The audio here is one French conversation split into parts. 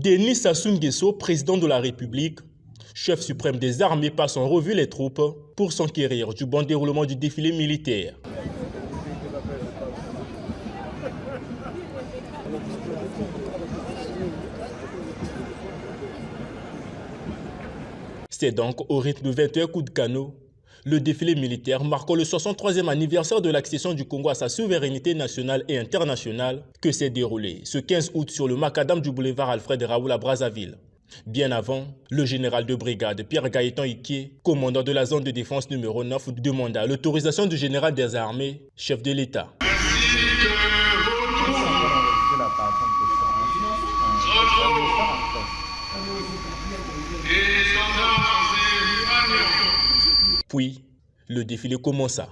Denis Sassou Nguesso, président de la République, chef suprême des armées, passe en revue les troupes pour s'enquérir du bon déroulement du défilé militaire. C'est donc au rythme de 21 coups de canot, le défilé militaire marquant le 63e anniversaire de l'accession du Congo à sa souveraineté nationale et internationale que s'est déroulé ce 15 août sur le macadam du boulevard Alfred Raoul à Brazzaville. Bien avant, le général de brigade Pierre Gaëtan Iké, commandant de la zone de défense numéro 9, demanda l'autorisation du général des armées, chef de l'État. Puis, le défilé commença.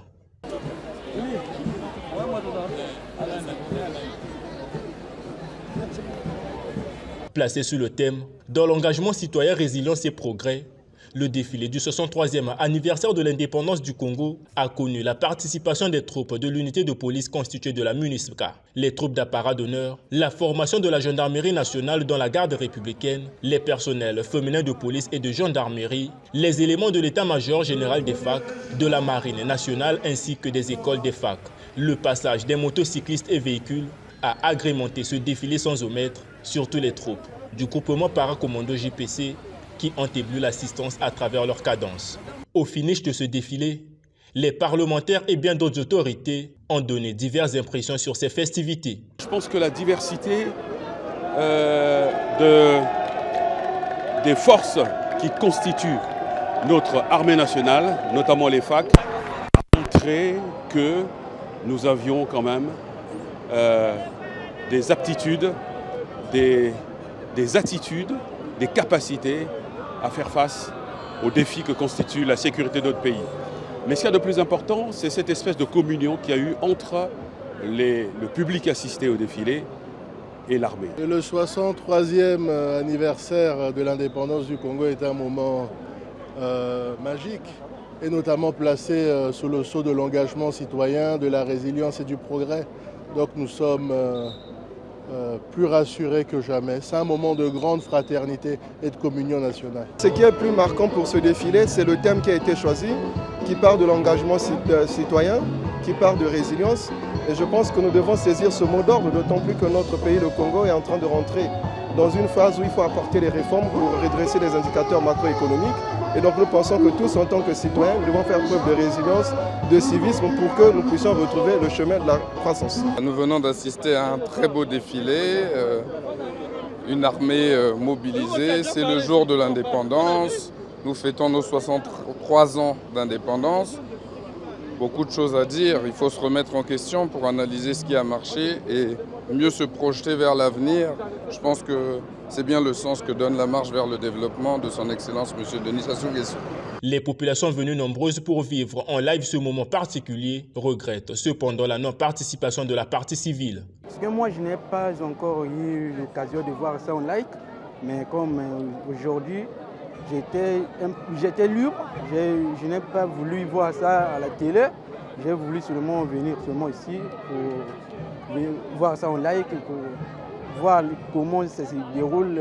Placé sur le thème « Dans l'engagement citoyen, résilience et progrès », le défilé du 63e anniversaire de l'indépendance du Congo a connu la participation des troupes de l'unité de police constituée de la MINUSCA, les troupes d'apparat d'honneur, la formation de la gendarmerie nationale dans la garde républicaine, les personnels féminins de police et de gendarmerie, les éléments de l'état-major général des FAC, de la marine nationale ainsi que des écoles des FAC. Le passage des motocyclistes et véhicules a agrémenté ce défilé sans omettre, surtout les troupes du groupement paracommando JPC qui ont ébloui l'assistance à travers leur cadence. Au finish de ce défilé, les parlementaires et bien d'autres autorités ont donné diverses impressions sur ces festivités. Je pense que la diversité des forces qui constituent notre armée nationale, notamment les FAC, a montré que nous avions quand même des aptitudes, des attitudes, des capacités à faire face aux défis que constitue la sécurité de notre pays. Mais ce qu'il y a de plus important, c'est cette espèce de communion qu'il y a eu entre le public assisté au défilé et l'armée. Le 63e anniversaire de l'indépendance du Congo est un moment magique et notamment placé sous le sceau de l'engagement citoyen, de la résilience et du progrès. Donc nous sommes plus rassurés que jamais. C'est un moment de grande fraternité et de communion nationale. Ce qui est plus marquant pour ce défilé, c'est le thème qui a été choisi, qui part de l'engagement citoyen, qui part de résilience. Et je pense que nous devons saisir ce mot d'ordre, d'autant plus que notre pays, le Congo, est en train de rentrer dans une phase où il faut apporter les réformes pour redresser les indicateurs macroéconomiques. Et donc nous pensons que tous, en tant que citoyens, nous devons faire preuve de résilience, de civisme pour que nous puissions retrouver le chemin de la croissance. Nous venons d'assister à un très beau défilé, une armée mobilisée. C'est le jour de l'indépendance. Nous fêtons nos 63 ans d'indépendance. Beaucoup de choses à dire. Il faut se remettre en question pour analyser ce qui a marché et mieux se projeter vers l'avenir. Je pense que c'est bien le sens que donne la marche vers le développement de son Excellence M. Denis Sassou Nguesso. Les populations venues nombreuses pour vivre en live ce moment particulier regrettent cependant la non-participation de la partie civile. Parce que moi, je n'ai pas encore eu l'occasion de voir ça en live, mais comme aujourd'hui, j'étais libre, je n'ai pas voulu voir ça à la télé. J'ai voulu seulement venir ici pour voir ça en live, pour voir comment ça se déroule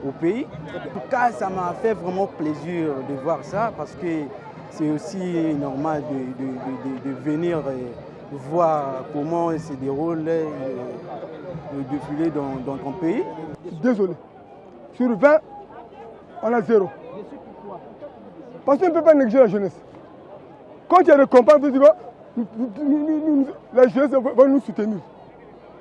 au pays. En tout cas, ça m'a fait vraiment plaisir de voir ça parce que c'est aussi normal de venir voir comment se déroule le défilé dans ton pays. Désolé, sur 20, on a 0. Parce qu'on ne peut pas négliger la jeunesse. Quand il y a des campagnes, la jeunesse va nous soutenir.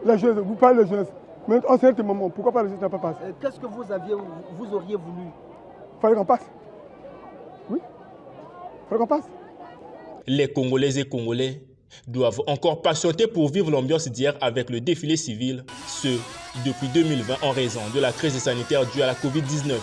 La jeunesse, vous parlez de la jeunesse. Mais en certain moment, pourquoi pas la jeunesse n'a pas passé? Qu'est-ce que vous auriez voulu? Il fallait qu'on passe. Oui, il fallait qu'on passe. Les Congolaises et Congolais doivent encore patienter pour vivre l'ambiance d'hier avec le défilé civil, ce depuis 2020 en raison de la crise sanitaire due à la Covid-19.